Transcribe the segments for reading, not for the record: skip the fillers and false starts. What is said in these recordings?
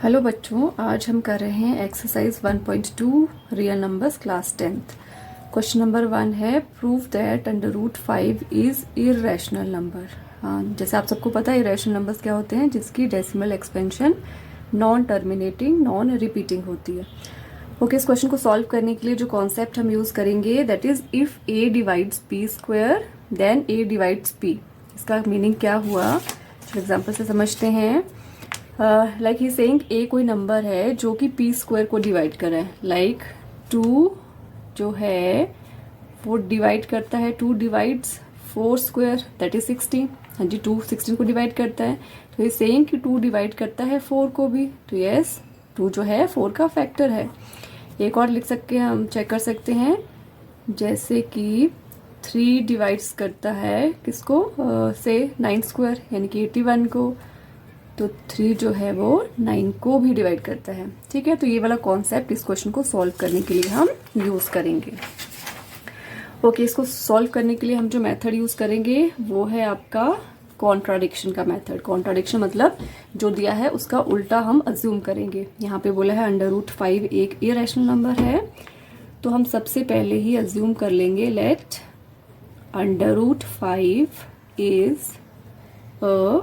Hello बच्चों, आज हम कर रहे हैं exercise 1.2 real numbers class 10th। Question number 1 है prove that under root 5 is irrational number. हाँ, जैसे आप सबको पता है इरेशनल नंबर्स क्या होते हैं, जिसकी decimal expansion non terminating non repeating होती है। ओके, इस क्वेश्चन को सॉल्व करने के लिए जो कॉन्सेप्ट हम यूज करेंगे that is if A divides P square then A divides P. इसका मीनिंग क्या हुआ, एग्जाम्पल से समझते हैं। लाइक ही सेइंग ए कोई नंबर है जो कि पी स्क्वायर को डिवाइड कर रहा है। लाइक 2 जो है वो डिवाइड करता है, 2 डिवाइड्स 4 स्क्वायर दैट इज 16। हाँ जी, 2 16 को डिवाइड करता है, तो ये सेइंग कि 2 डिवाइड करता है 4 को भी। तो यस, 2 जो है 4 का फैक्टर है। एक और लिख सकते हैं, हम चेक कर सकते हैं, जैसे कि 3 डिवाइड्स करता है किसको, से 9 स्क्वायर यानी कि 81 को। तो 3 जो है वो 9 को भी डिवाइड करता है। ठीक है, तो ये वाला कॉन्सेप्ट इस क्वेश्चन को सॉल्व करने के लिए हम यूज करेंगे। ओके, इसको सॉल्व करने के लिए हम जो मेथड यूज करेंगे वो है आपका कॉन्ट्राडिक्शन का मेथड। कॉन्ट्राडिक्शन मतलब जो दिया है उसका उल्टा हम अज्यूम करेंगे। यहाँ पे बोला है अंडर रूट 5 एक इरेशनल नंबर है, तो हम सबसे पहले ही अज्यूम कर लेंगे let under root 5 is a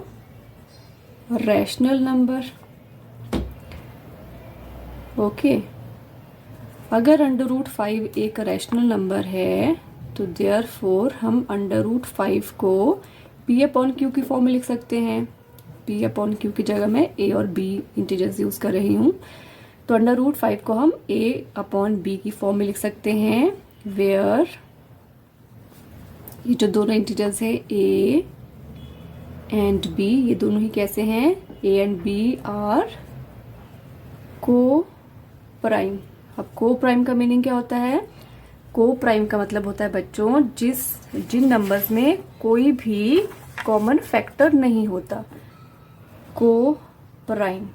rational number. Okay, अगर अंडर रूट 5 एक रैशनल नंबर है तो देयरफॉर हम अंडर रूट 5 को p अपॉन क्यू की फॉर्म में लिख सकते हैं। p अपॉन क्यू की जगह मैं a और b इंटीजर्स यूज कर रही हूँ, तो अंडर रूट 5 को हम a अपॉन b की फॉर्म में लिख सकते हैं, वेयर ये जो दोनों इंटीजर्स है a एंड b, ये दोनों ही कैसे हैं, a एंड b आर को प्राइम। अब को प्राइम का मीनिंग क्या होता है, को प्राइम का मतलब होता है बच्चों जिन नंबर्स में कोई भी कॉमन फैक्टर नहीं होता, को प्राइम।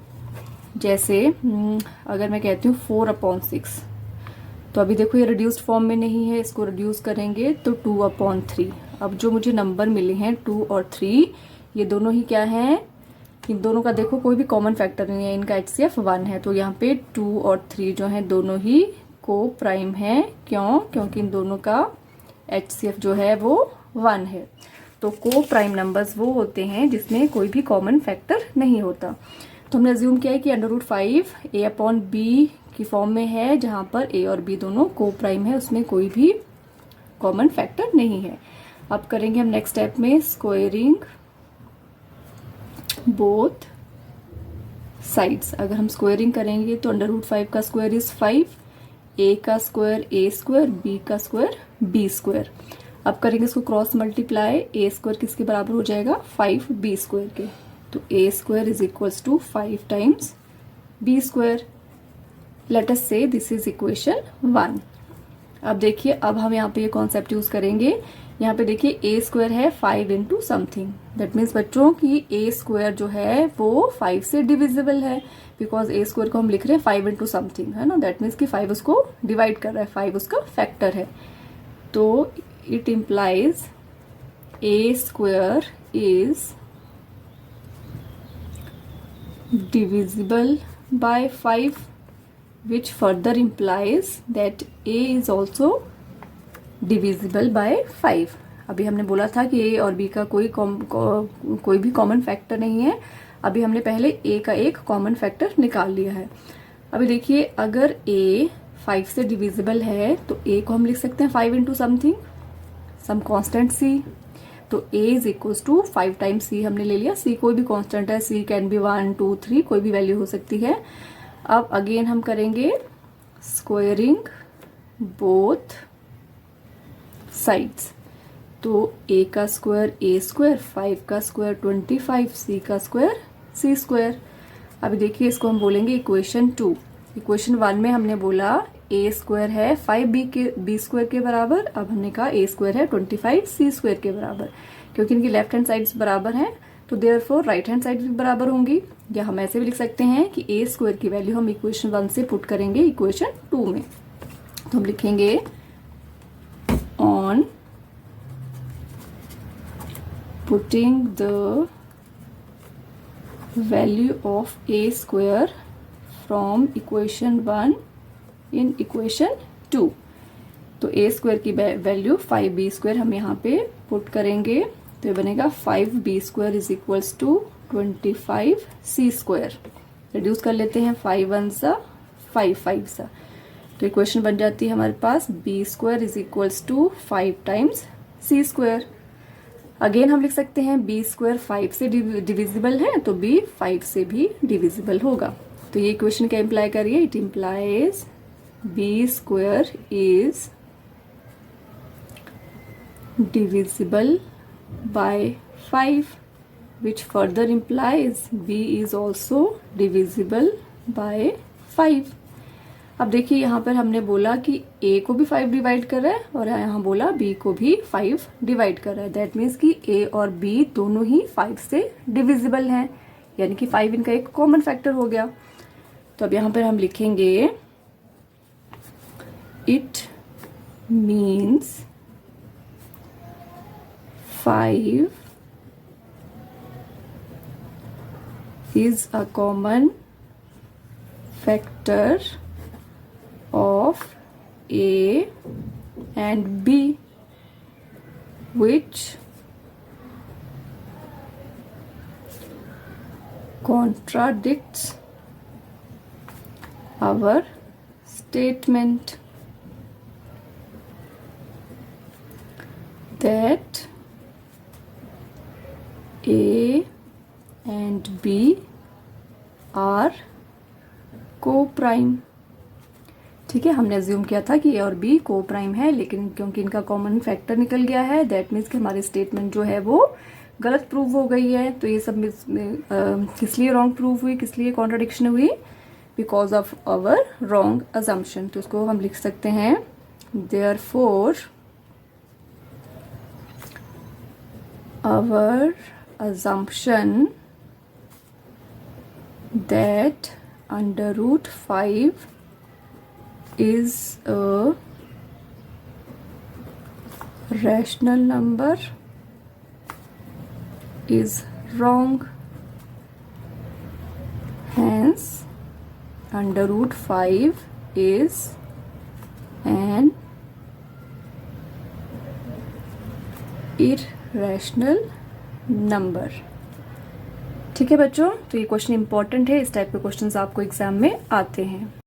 जैसे अगर मैं कहती हूँ 4/6, तो अभी देखो ये रिड्यूस्ड फॉर्म में नहीं है, इसको रिड्यूस करेंगे तो 2/3। अब जो मुझे नंबर मिले हैं 2 और 3, ये दोनों ही क्या हैं, इन दोनों का देखो कोई भी कॉमन फैक्टर नहीं है, इनका HCF 1 है। तो यहाँ पे 2 और 3 जो है दोनों ही को प्राइम है। क्यों? क्योंकि इन दोनों का HCF जो है वो 1 है। तो को प्राइम नंबर्स वो होते हैं जिसमें कोई भी कॉमन फैक्टर नहीं होता। तो हमने अज्यूम किया है कि under root 5 a upon B की फॉर्म में है, जहां पर a और b दोनों को प्राइम है, उसमें कोई भी कॉमन फैक्टर नहीं है। अब करेंगे हम नेक्स्ट स्टेप में स्क्वायरिंग बोथ साइड्स। अगर हम स्क्वायरिंग करेंगे तो अंडर रूट 5 का स्क्वायर इज 5, a का स्क्वायर a स्क्वायर, b का स्क्वायर b स्क्वायर। अब करेंगे इसको क्रॉस मल्टीप्लाई, a स्क्वायर किसके बराबर हो जाएगा, 5b स्क्वायर के। तो a square is equals to 5 times b square. Let us say this is equation 1। अब देखिए, अब हम यहाँ पे ये कॉन्सेप्ट यूज करेंगे। यहाँ पे देखिए a स्क्वायर है 5 इंटू समथिंग, दैट मीन्स बच्चों की a स्क्वायर जो है वो 5 से डिविजिबल है, बिकॉज a स्क्वायर को हम लिख रहे हैं 5 इंटू समथिंग, है ना। दैट मीन्स कि 5 उसको डिवाइड कर रहा है, 5 उसका फैक्टर है। तो it implies a square is divisible by 5, which further implies that a is also divisible by 5। अभी हमने बोला था कि a और b का कोई भी कॉमन फैक्टर नहीं है। अभी हमने पहले a का एक कॉमन फैक्टर निकाल लिया है। अभी देखिए, अगर a 5 से डिविजिबल है तो a को हम लिख सकते हैं 5 इंटू समथिंग, सम कॉन्स्टेंट c। तो a is equal to 5 times c हमने ले लिया। c कोई भी कांस्टेंट है, c कैन बी 1 2 3, कोई भी वैल्यू हो सकती है। अब अगेन हम करेंगे स्क्वायरिंग बोथ साइड्स। तो a का स्क्वायर a स्क्वायर, 5 का स्क्वायर 25, c का स्क्वायर c स्क्वायर। अभी देखिए, इसको हम बोलेंगे इक्वेशन 2। इक्वेशन 1 में हमने बोला a स्क्वायर है 5b स्क्वायर के बराबर, अब हमने कहा a स्क्वायर है 25 c स्क्वायर के बराबर। क्योंकि इनकी लेफ्ट हैंड साइड्स बराबर हैं तो देयरफॉर राइट हैंड साइड भी बराबर होंगी। या हम ऐसे भी लिख सकते हैं कि a स्क्वायर की वैल्यू हम इक्वेशन 1 से पुट करेंगे इक्वेशन 2 में। तो हम लिखेंगे on putting the value of a square from equation 1 in equation 2। तो ए स्क्वायर की वैल्यू 5b² हम यहाँ पे पुट करेंगे, तो ये बनेगा 5b² is equals to 25c²। Reduce कर लेते हैं, 5 1 सा 5 5 सा, तो इक्वेशन बन जाती है हमारे पास b² is equals to 5 times c²। Again हम लिख सकते हैं b² 5 से डिविजिबल है, तो b 5 से भी डिविजिबल होगा। तो ये इक्वेशन क्या इम्प्लाई करिए, it implies b² is divisible by 5, which further implies b is also divisible by 5। अब देखिए यहाँ पर हमने बोला कि a को भी 5 डिवाइड कर रहा है और यहाँ बोला b को भी 5 डिवाइड कर रहा है। दैट मीन्स कि a और b दोनों ही 5 से डिविजिबल हैं, यानी कि 5 इनका एक कॉमन फैक्टर हो गया। तो अब यहाँ पर हम लिखेंगे it means 5 is a common factor of A and B, which contradicts our statement that A and B are co-prime। ठीक है, हमने अज्यूम किया था कि ए और बी को प्राइम है, लेकिन क्योंकि इनका कॉमन फैक्टर निकल गया है, दैट मीन्स कि हमारी स्टेटमेंट जो है वो गलत प्रूव हो गई है। तो ये सब किस लिए रॉन्ग प्रूव हुई, किस लिए कॉन्ट्रडिक्शन हुई, because of our wrong assumption. तो उसको हम लिख सकते हैं therefore our assumption that under root 5 is a rational number is wrong. Hence, under root 5 is an irrational number. ठीक है बच्चों, तो ये क्वेश्चन इंपॉर्टेंट है, इस टाइप के क्वेश्चंस आपको एग्जाम में आते हैं।